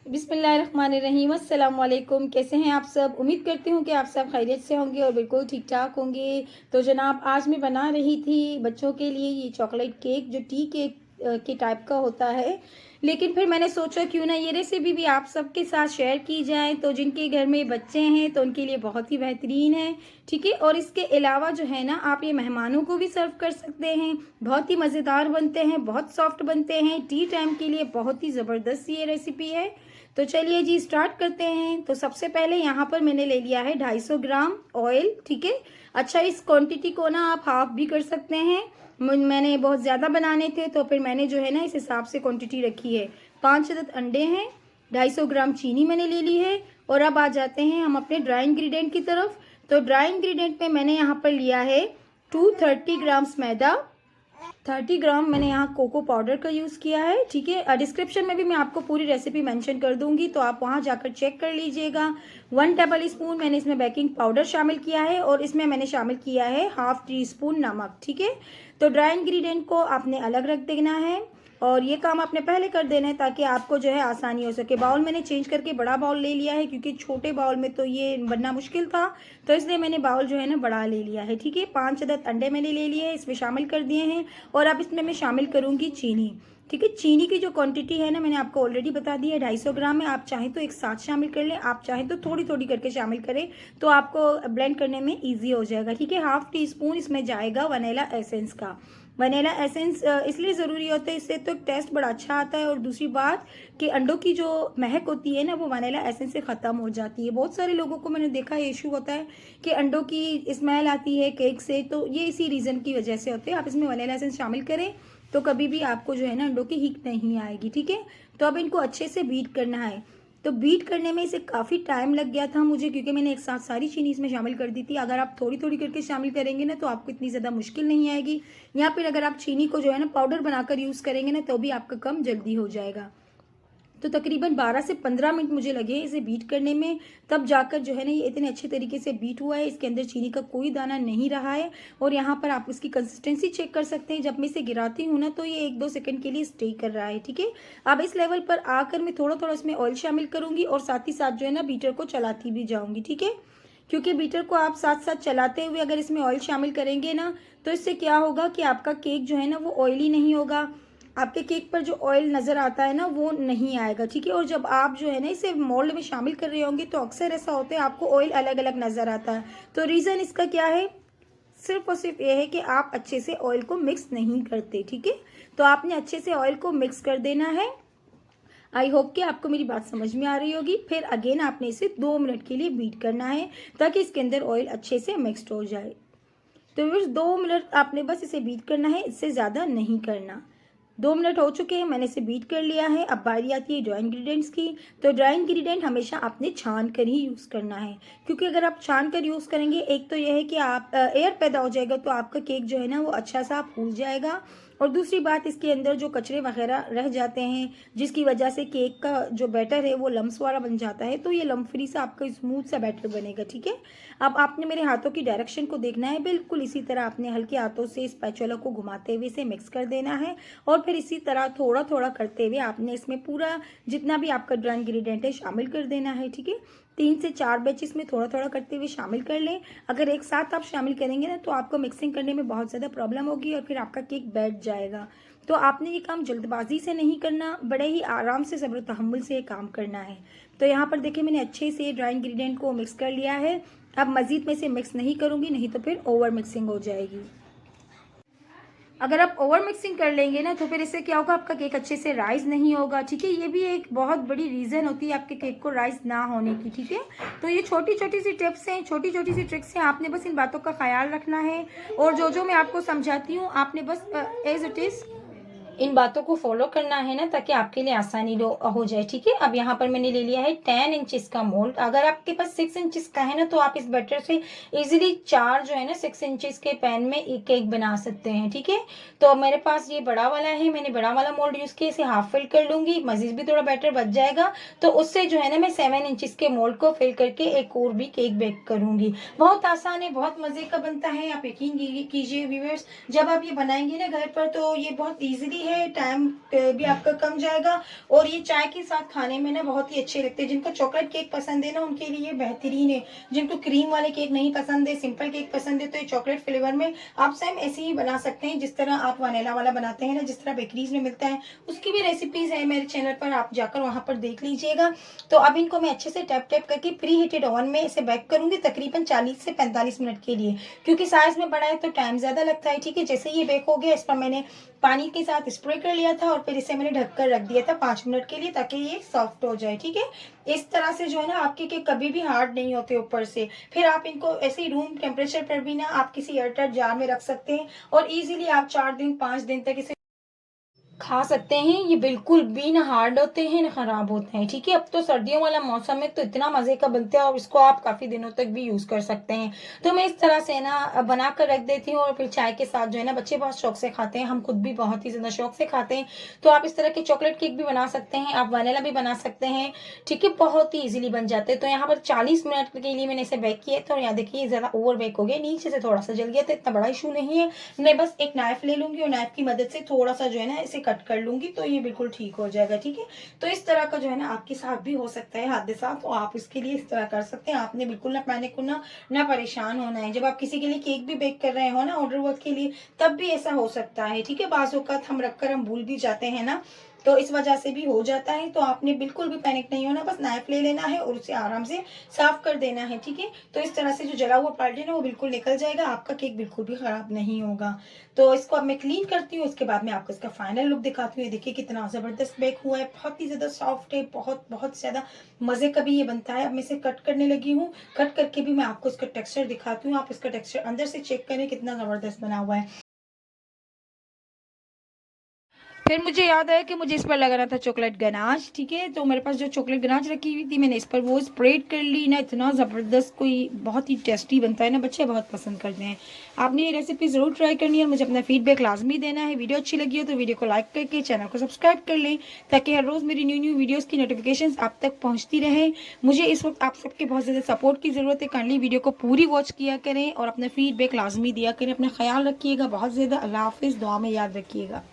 बिस्मिल्लाहिर्रहमानिर्रहीम। अस्सलाम वालेकुम। कैसे हैं आप सब? उम्मीद करती हूँ कि आप सब खैरियत से होंगे और बिल्कुल ठीक ठाक होंगे। तो जनाब, आज मैं बना रही थी बच्चों के लिए ये चॉकलेट केक, जो टी केक के टाइप का होता है। लेकिन फिर मैंने सोचा क्यों ना ये रेसिपी भी आप सबके साथ शेयर की जाए, तो जिनके घर में बच्चे हैं तो उनके लिए बहुत ही बेहतरीन है। ठीक है। और इसके अलावा जो है ना, आप ये मेहमानों को भी सर्व कर सकते हैं। बहुत ही मज़ेदार बनते हैं, बहुत सॉफ्ट बनते हैं। टी टाइम के लिए बहुत ही ज़बरदस्त ये रेसिपी है। तो चलिए जी स्टार्ट करते हैं। तो सबसे पहले यहाँ पर मैंने ले लिया है 250 ग्राम ऑयल। ठीक है। अच्छा, इस क्वांटिटी को ना आप हाफ भी कर सकते हैं। मैंने बहुत ज़्यादा बनाने थे तो फिर मैंने जो है ना इस हिसाब से क्वांटिटी रखी है। 5 अदद अंडे हैं, 250 ग्राम चीनी मैंने ले ली है। और अब आ जाते हैं हम अपने ड्राई इंग्रेडिएंट की तरफ। तो ड्राई इंग्रेडिएंट में मैंने यहाँ पर लिया है 230 ग्राम्स मैदा, 30 ग्राम मैंने यहाँ कोको पाउडर का यूज़ किया है। ठीक है। डिस्क्रिप्शन में भी मैं आपको पूरी रेसिपी मेंशन कर दूंगी, तो आप वहाँ जाकर चेक कर लीजिएगा। 1 टेबल स्पून मैंने इसमें बेकिंग पाउडर शामिल किया है और इसमें मैंने शामिल किया है हाफ टी स्पून नमक। ठीक है। तो ड्राई इंग्रेडिएंट को आपने अलग रख देना है और ये काम आपने पहले कर देना है ताकि आपको जो है आसानी हो सके। बाउल मैंने चेंज करके बड़ा बाउल ले लिया है क्योंकि छोटे बाउल में तो ये बनना मुश्किल था, तो इसलिए मैंने बाउल जो है ना बड़ा ले लिया है। ठीक है। 5 अदद अंडे मैंने ले लिए हैं, इसमें शामिल कर दिए हैं। और अब इसमें मैं शामिल करूँगी चीनी। ठीक है। चीनी की जो क्वांटिटी है ना, मैंने आपको ऑलरेडी बता दी है 250 ग्राम है। आप चाहें तो एक साथ शामिल कर लें, आप चाहें तो थोड़ी थोड़ी करके शामिल करें, तो आपको ब्लेंड करने में ईजी हो जाएगा। ठीक है। हाफ टी स्पून इसमें जाएगा वनीला एसेंस का। वनीला एसेंस इसलिए ज़रूरी होता है, इससे तो टेस्ट बड़ा अच्छा आता है। और दूसरी बात कि अंडों की जो महक होती है ना, वो वनीला एसेंस से ख़त्म हो जाती है। बहुत सारे लोगों को मैंने देखा है इशू होता है कि अंडों की स्मेल आती है केक से, तो ये इसी रीज़न की वजह से होते हैं। आप इसमें वनीला एसेंस शामिल करें तो कभी भी आपको जो है ना अंडों की हीट नहीं आएगी। ठीक है। तो अब इनको अच्छे से बीट करना है। तो बीट करने में इसे काफ़ी टाइम लग गया था मुझे, क्योंकि मैंने एक साथ सारी चीनी इसमें शामिल कर दी थी। अगर आप थोड़ी थोड़ी करके शामिल करेंगे ना तो आपको इतनी ज़्यादा मुश्किल नहीं आएगी, या फिर अगर आप चीनी को जो है ना पाउडर बनाकर यूज़ करेंगे ना तो भी आपका काम जल्दी हो जाएगा। तो तकरीबन 12 से 15 मिनट मुझे लगे इसे बीट करने में, तब जाकर जो है ना ये इतने अच्छे तरीके से बीट हुआ है। इसके अंदर चीनी का कोई दाना नहीं रहा है। और यहाँ पर आप इसकी कंसिस्टेंसी चेक कर सकते हैं। जब मैं इसे गिराती हूँ ना तो ये 1-2 सेकंड के लिए स्टे कर रहा है। ठीक है। अब इस लेवल पर आकर मैं थोड़ा थोड़ा इसमें ऑयल शामिल करूँगी और साथ ही साथ जो है ना बीटर को चलाती भी जाऊँगी। ठीक है। क्योंकि बीटर को आप साथ साथ चलाते हुए अगर इसमें ऑयल शामिल करेंगे ना, तो इससे क्या होगा कि आपका केक जो है ना वो ऑयली नहीं होगा। आपके केक पर जो ऑयल नज़र आता है ना वो नहीं आएगा। ठीक है। और जब आप जो है ना इसे मोल्ड में शामिल कर रहे होंगे तो अक्सर ऐसा होता है आपको ऑयल अलग अलग नज़र आता है। तो रीज़न इसका क्या है? सिर्फ और सिर्फ ये है कि आप अच्छे से ऑयल को मिक्स नहीं करते। ठीक है। तो आपने अच्छे से ऑयल को मिक्स कर देना है। आई होप कि आपको मेरी बात समझ में आ रही होगी। फिर अगेन आपने इसे 2 मिनट के लिए बीट करना है ताकि इसके अंदर ऑयल अच्छे से मिक्सड हो जाए। तो बस 2 मिनट आपने बस इसे बीट करना है, इससे ज़्यादा नहीं करना। 2 मिनट हो चुके हैं, मैंने इसे बीट कर लिया है। अब बारी आती है ड्राई इंग्रेडिएंट्स की। तो ड्राई इंग्रेडिएंट हमेशा आपने छान कर ही यूज़ करना है, क्योंकि अगर आप छान कर यूज़ करेंगे, एक तो यह है कि आप एयर पैदा हो जाएगा तो आपका केक जो है ना वो अच्छा सा फूल जाएगा। और दूसरी बात, इसके अंदर जो कचरे वगैरह रह जाते हैं जिसकी वजह से केक का जो बैटर है वो लम्स वाला बन जाता है, तो ये लम्फ फ्री सा आपका स्मूथ सा बैटर बनेगा। ठीक है। अब आपने मेरे हाथों की डायरेक्शन को देखना है, बिल्कुल इसी तरह आपने हल्के हाथों से स्पैचुला को घुमाते हुए इसे मिक्स कर देना है। और फिर इसी तरह थोड़ा थोड़ा करते हुए आपने इसमें पूरा जितना भी आपका ड्राई इंग्रेडिएंट है शामिल कर देना है। ठीक है। 3 से 4 बैच इसमें थोड़ा थोड़ा करते हुए शामिल कर लें। अगर एक साथ आप शामिल करेंगे ना तो आपको मिक्सिंग करने में बहुत ज़्यादा प्रॉब्लम होगी और फिर आपका केक बैठ जाएगा। तो आपने ये काम जल्दबाजी से नहीं करना, बड़े ही आराम से सब्र तहम्मुल से ये काम करना है। तो यहाँ पर देखिए मैंने अच्छे से ड्राई इंग्रेडिएंट को मिक्स कर लिया है। अब मज़ीद में इसे मिक्स नहीं करूँगी, नहीं तो फिर ओवर मिक्सिंग हो जाएगी। अगर आप ओवर मिक्सिंग कर लेंगे ना तो फिर इससे क्या होगा, आपका केक अच्छे से राइज नहीं होगा। ठीक है। ये भी एक बहुत बड़ी रीज़न होती है आपके केक को राइज ना होने की। ठीक है। तो ये छोटी छोटी सी टिप्स हैं, छोटी छोटी सी ट्रिक्स हैं, आपने बस इन बातों का ख्याल रखना है। और जो जो मैं आपको समझाती हूँ आपने बस एज इट इज़ इन बातों को फॉलो करना है ना, ताकि आपके लिए आसानी हो जाए। ठीक है। अब यहाँ पर मैंने ले लिया है 10 इंचेस का मोल्ड। अगर आपके पास 6 इंचेस का है ना तो आप इस बैटर से इजीली 4 जो है ना 6 इंचेस के पैन में एक केक बना सकते हैं। ठीक है। तो अब मेरे पास ये बड़ा वाला है, मैंने बड़ा वाला मोल्ड यूज किया, इसे हाफ फिल कर लूंगी। मजीद भी थोड़ा बैटर बच जाएगा तो उससे जो है ना मैं 7 इंचेस के मोल्ड को फिल करके एक और भी केक बेक करूंगी। बहुत आसान है, बहुत मजे का बनता है। आप यकीन कीजिए व्यूअर्स, जब आप ये बनाएंगे ना घर पर तो ये बहुत ईजिली है, टाइम भी आपका कम जाएगा और ये चाय के साथ खाने में ना बहुत ही अच्छे लगते हैं। जिनको चॉकलेट केक पसंद है ना उनके लिए बेहतरीन है। जिनको क्रीम वाले केक नहीं पसंद है, सिंपल केक पसंद है, तो ये चॉकलेट फ्लेवर में आप सेम ऐसे ही बना सकते हैं जिस तरह आप वनीला वाला बनाते हैं ना, जिस तरह बेकरीज में मिलता है। उसकी भी रेसिपीज है मेरे चैनल पर, आप जाकर वहां पर देख लीजिएगा। तो अब इनको मैं अच्छे से टैप टैप करके प्री हीटेड ओवन में इसे बेक करूंगी तकरीबन 40 से 45 मिनट के लिए, क्योंकि साइज में बड़ा है तो टाइम ज्यादा लगता है। ठीक है, जैसे ये बेक हो गया, इस पर मैंने पानी के साथ स्प्रे कर लिया था और फिर इसे मैंने ढककर रख दिया था 5 मिनट के लिए, ताकि ये सॉफ्ट हो जाए। ठीक है, इस तरह से जो है ना आपके केक कभी भी हार्ड नहीं होते ऊपर से। फिर आप इनको ऐसे ही रूम टेम्परेचर पर भी ना आप किसी एयरटाइट जार में रख सकते हैं और इजीली आप 4 दिन 5 दिन तक इसे खा सकते हैं। ये बिल्कुल भी ना हार्ड होते हैं ना खराब होते हैं। ठीक है, अब तो सर्दियों वाला मौसम है तो इतना मजे का बनता है और इसको आप काफी दिनों तक भी यूज कर सकते हैं। तो मैं इस तरह से ना बना कर रख देती हूँ और फिर चाय के साथ जो है ना बच्चे बहुत शौक से खाते हैं, हम खुद भी बहुत ही ज्यादा शौक से खाते हैं। तो आप इस तरह के चॉकलेट केक भी बना सकते हैं, आप वनीला भी बना सकते हैं। ठीक है, बहुत ही इजीली बन जाते हैं। तो यहाँ पर 40 मिनट के लिए मैंने इसे बेक किया था और यहाँ देखिए ज्यादा ओवर बेक हो गया, नीचे से थोड़ा सा जल गया था, इतना बड़ा इशू नहीं है। मैं बस एक नाइफ ले लूंगी और नाइफ की मदद से थोड़ा सा जो है ना इसे कट कर लूंगी तो ये बिल्कुल ठीक हो जाएगा। ठीक है, तो इस तरह का जो है ना आपके साथ भी हो सकता है हाथ के साथ, तो आप इसके लिए इस तरह कर सकते हैं। आपने बिल्कुल ना पैनिक होना ना परेशान होना है। जब आप किसी के लिए केक भी बेक कर रहे हो ना ऑर्डर वर्क के लिए, तब भी ऐसा हो सकता है। ठीक है, बाज़ औक़ात हम रखकर हम भूल भी जाते हैं ना, तो इस वजह से भी हो जाता है। तो आपने बिल्कुल भी पैनिक नहीं होना, बस नाइफ ले लेना है और उसे आराम से साफ कर देना है। ठीक है, तो इस तरह से जो जला हुआ पार्ट है ना वो बिल्कुल निकल जाएगा, आपका केक बिल्कुल भी खराब नहीं होगा। तो इसको अब मैं क्लीन करती हूँ, इसके बाद मैं आपको इसका फाइनल लुक दिखाती हूँ। ये देखिए कितना जबरदस्त बेक हुआ है, बहुत ही ज्यादा सॉफ्ट है, बहुत बहुत ज्यादा मजे का भी ये बनता है। अब मैं इसे कट करने लगी हूँ, कट करके भी मैं आपको इसका टेक्सचर दिखाती हूँ। आप इसका टेक्सचर अंदर से चेक करें कितना जबरदस्त बना हुआ है। फिर मुझे याद आया कि मुझे इस पर लगाना था चॉकलेट गनाश। ठीक है, तो मेरे पास जो चॉकलेट गनाश रखी हुई थी मैंने इस पर वो स्प्रेड कर ली ना, इतना ज़बरदस्त कोई बहुत ही टेस्टी बनता है ना, बच्चे बहुत पसंद करते हैं। आपने ये रेसिपी ज़रूर ट्राई करनी है, मुझे अपना फीडबैक लाजमी देना है। वीडियो अच्छी लगी हो तो वीडियो को लाइक करके चैनल को सब्सक्राइब कर लें, ताकि हर रोज़ मेरी न्यू न्यू वीडियोज़ की नोटिफिकेशन आप तक पहुँचती रहे। मुझे इस वक्त आप सबके बहुत ज़्यादा सपोर्ट की ज़रूरत है। काइंडली वीडियो को पूरी वॉच किया करें और अपना फीडबैक लाजमी दिया करें। अपना ख्याल रखिएगा बहुत ज़्यादा। अल्लाह हाफिज़, दुआ में याद रखिएगा।